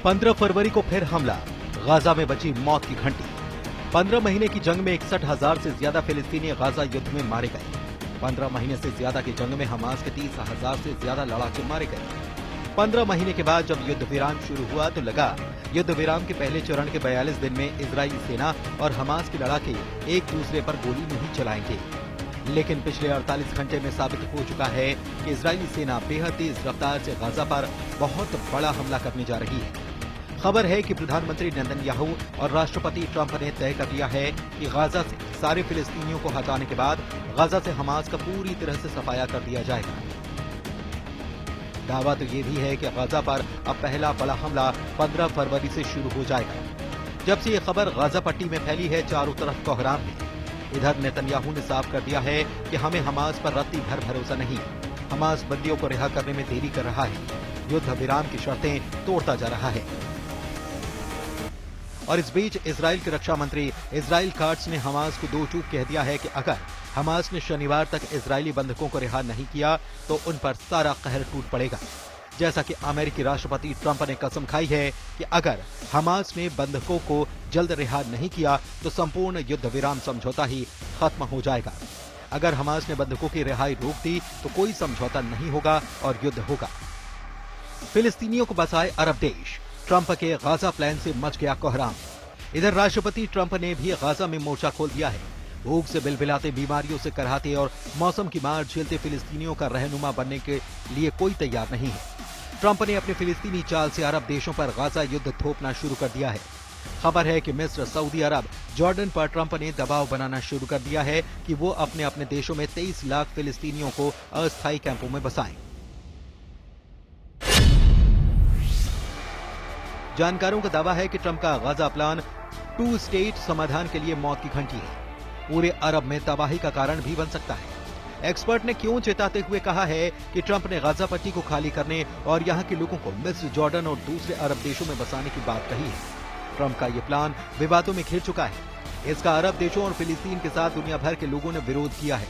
15 फरवरी को फिर हमला, गाजा में बची मौत की घंटी। 15 महीने की जंग में 61,000 से ज्यादा फिलिस्तीनी गाजा युद्ध में मारे गए। 15 महीने से ज्यादा की जंग में हमास के 30,000 से ज्यादा लड़ाके मारे गए। 15 महीने के बाद जब युद्ध विराम शुरू हुआ तो लगा युद्ध विराम के पहले चरण के 42 दिन में इजरायली सेना और हमास के लड़ाके एक दूसरे पर गोली नहीं चलाएंगे। लेकिन पिछले 48 घंटे में साबित हो चुका है कि इजरायली सेना बेहद तेज रफ्तार से गाजा पर बहुत बड़ा हमला करने जा रही है। खबर है कि प्रधानमंत्री नेतन्याहू और राष्ट्रपति ट्रंप ने तय कर लिया है कि गाजा से सारे फिलिस्तीनियों को हटाने के बाद गाजा से हमास का पूरी तरह से सफाया कर दिया जाएगा। दावा तो ये भी है कि गाजा पर अब पहला बड़ा हमला 15 फरवरी से शुरू हो जाएगा। जब से ये खबर गाजा पट्टी में फैली है, चारों तरफ कोहराम है। इधर नेतन्याहू ने साफ कर दिया है कि हमें हमास पर रत्ती भर भरोसा नहीं। हमास बंदियों को रिहा करने में देरी कर रहा है, युद्ध विराम की शर्तें तोड़ता जा रहा है। और इस बीच इजराइल के रक्षा मंत्री इजराइल काट्स ने हमास को दो चूक कह दिया है कि अगर हमास ने शनिवार तक इजरायली बंधकों को रिहा नहीं किया तो उन पर सारा कहर टूट पड़ेगा। जैसा कि अमेरिकी राष्ट्रपति ट्रंप ने कसम खाई है कि अगर हमास ने बंधकों को जल्द रिहा नहीं किया तो संपूर्ण युद्ध विराम समझौता ही खत्म हो जाएगा। अगर हमास ने बंधकों की रिहाई रोक दी तो कोई समझौता नहीं होगा और युद्ध होगा। फिलिस्तीनियों को बसाए अरब देश, ट्रंप के गाजा प्लान से मच गया कोहराम। इधर राष्ट्रपति ट्रंप ने भी गाजा में मोर्चा खोल दिया है। भूख से बिलबिलाते, बीमारियों से कराहते और मौसम की मार झेलते फिलिस्तीनियों का रहनुमा बनने के लिए कोई तैयार नहीं है। ट्रंप ने अपनी फिलिस्तीनी चाल से अरब देशों पर गाजा युद्ध थोपना शुरू कर दिया है। खबर है कि मिस्र, सऊदी अरब, जॉर्डन पर ट्रंप ने दबाव बनाना शुरू कर दिया है कि वो अपने अपने देशों में 23 लाख फिलिस्तीनियों को अस्थायी कैंपों में बसाएं। जानकारों का दावा है कि ट्रंप का गाजा प्लान 2 स्टेट समाधान के लिए मौत की घंटी है। पूरे अरब में तबाही का कारण भी बन सकता है। एक्सपर्ट ने क्यों चेताते हुए कहा है कि ट्रंप ने गाजा पट्टी को खाली करने और यहां के लोगों को मिस्र, जॉर्डन और दूसरे अरब देशों में बसाने की बात कही है। ट्रंप का यह प्लान विवादों में घिर चुका है। इसका अरब देशों और फिलिस्तीन के साथ दुनिया भर के लोगों ने विरोध किया है।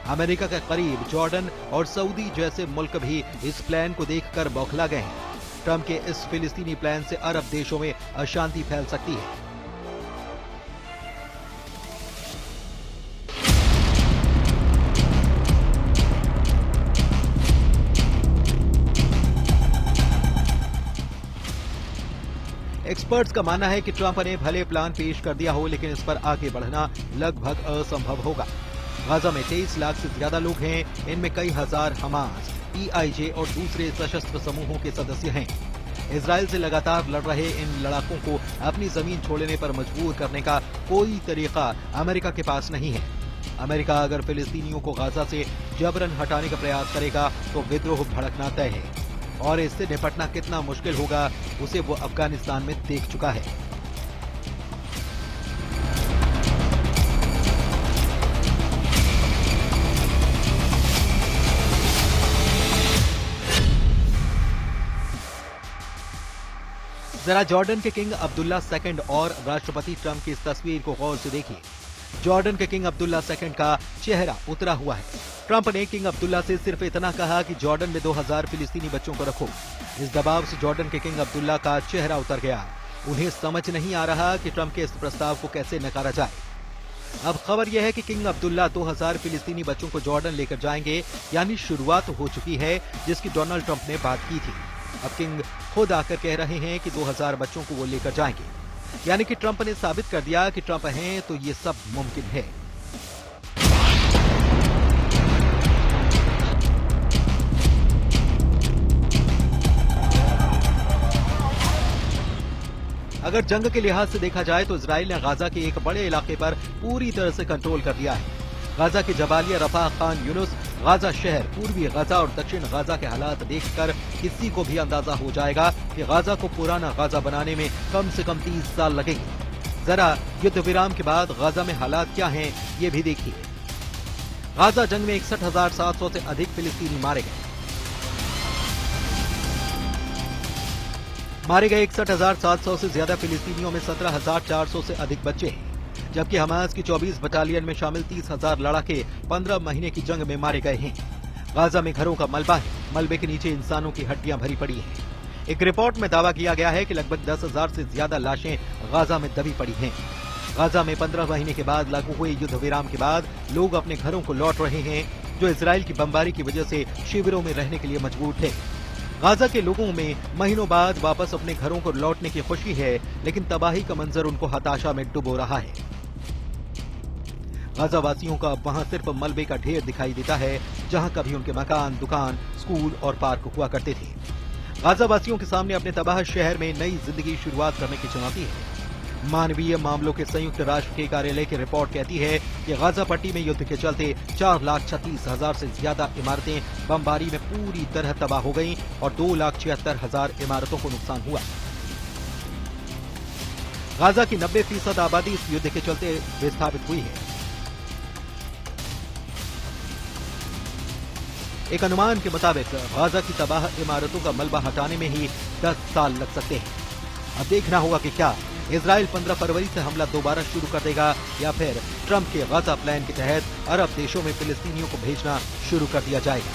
अमेरिका के करीब जॉर्डन और सऊदी जैसे मुल्क भी इस प्लान को देखकर बौखला गए हैं। ट्रंप के इस फिलिस्तीनी प्लान से अरब देशों में अशांति फैल सकती है। एक्सपर्ट्स का मानना है कि ट्रंप ने भले प्लान पेश कर दिया हो, लेकिन इस पर आगे बढ़ना लगभग असंभव होगा। गाजा में 23 लाख से ज्यादा लोग हैं। इनमें कई हजार हमास, PIJ और दूसरे सशस्त्र समूहों के सदस्य हैं। इजराइल से लगातार लड़ रहे इन लड़ाकों को अपनी जमीन छोड़ने पर मजबूर करने का कोई तरीका अमेरिका के पास नहीं है। अमेरिका अगर फिलिस्तीनियों को गाजा से जबरन हटाने का प्रयास करेगा तो विद्रोह भड़कना तय है, और इससे निपटना कितना मुश्किल होगा उसे वो अफगानिस्तान में देख चुका है। जरा जॉर्डन के किंग अब्दुल्ला II और राष्ट्रपति ट्रंप की इस तस्वीर को गौर से देखिए। जॉर्डन के किंग अब्दुल्ला II का चेहरा उतरा हुआ है। ट्रंप ने किंग अब्दुल्ला से सिर्फ इतना कहा कि जॉर्डन में 2000 फिलिस्तीनी बच्चों को रखो। इस दबाव से जॉर्डन के किंग अब्दुल्ला का चेहरा उतर गया। उन्हें समझ नहीं आ रहा कि ट्रंप के इस प्रस्ताव को कैसे नकारा जाए। अब खबर यह है कि किंग अब्दुल्ला 2000 फिलिस्तीनी बच्चों को जॉर्डन लेकर जाएंगे, यानी शुरुआत हो चुकी है जिसकी डोनाल्ड ट्रंप ने बात की थी। अब किंग खुद आकर कह रहे हैं कि 2000 बच्चों को वो लेकर जाएंगे, यानी कि ट्रंप ने साबित कर दिया कि ट्रंप हैं तो ये सब मुमकिन है। अगर जंग के लिहाज से देखा जाए तो इजराइल ने गाजा के एक बड़े इलाके पर पूरी तरह से कंट्रोल कर दिया है। गाजा के जबालिया, रफा, खान यूनुस, गाजा शहर, पूर्वी गाजा और दक्षिण गाजा के हालात देखकर किसी को भी अंदाजा हो जाएगा कि गाजा को पुराना गाजा बनाने में कम से कम 30 साल लगेंगे। जरा युद्ध विराम के बाद गाजा में हालात क्या हैं, ये भी देखिए। गाजा जंग में 61,700 से अधिक फिलिस्तीनी मारे गए। 61,700 से ज्यादा फिलिस्तीनियों में 17,400 से अधिक बच्चे हैं, जबकि हमास की 24 बटालियन में शामिल 30,000 लड़ाके 15 महीने की जंग में मारे गए हैं। गाजा में घरों का मलबा है, मलबे के नीचे इंसानों की हड्डियां भरी पड़ी हैं। एक रिपोर्ट में दावा किया गया है कि लगभग 10,000 से ज्यादा लाशें गाजा में दबी पड़ी हैं। गाजा में 15 महीने के बाद लागू हुए युद्ध विराम के बाद लोग अपने घरों को लौट रहे हैं, जो इजराइल की बमबारी की वजह से शिविरों में रहने के लिए मजबूर थे। गाजा के लोगों में महीनों बाद वापस अपने घरों को लौटने की खुशी है, लेकिन तबाही का मंजर उनको हताशा में डुबो रहा है। गाजा वासियों का वहां सिर्फ मलबे का ढेर दिखाई देता है, जहां कभी उनके मकान, दुकान, स्कूल और पार्क हुआ करते थे। गाजा वासियों के सामने अपने तबाह शहर में नई जिंदगी शुरुआत करने की चुनौती है। मानवीय मामलों के संयुक्त राष्ट्र के कार्यालय की रिपोर्ट कहती है कि गाजा पट्टी में युद्ध के चलते 4,36,000 से ज्यादा इमारतें बमबारी में पूरी तरह तबाह हो गईं और 2,76,000 इमारतों को नुकसान हुआ। गाजा की 90% आबादी इस युद्ध के चलते विस्थापित हुई है। एक अनुमान के मुताबिक गाजा की तबाह इमारतों का मलबा हटाने में ही 10 साल लग सकते हैं। अब देखना होगा कि क्या इजराइल 15 फरवरी से हमला दोबारा शुरू कर देगा या फिर ट्रंप के गाजा प्लान के तहत अरब देशों में फिलिस्तीनियों को भेजना शुरू कर दिया जाएगा।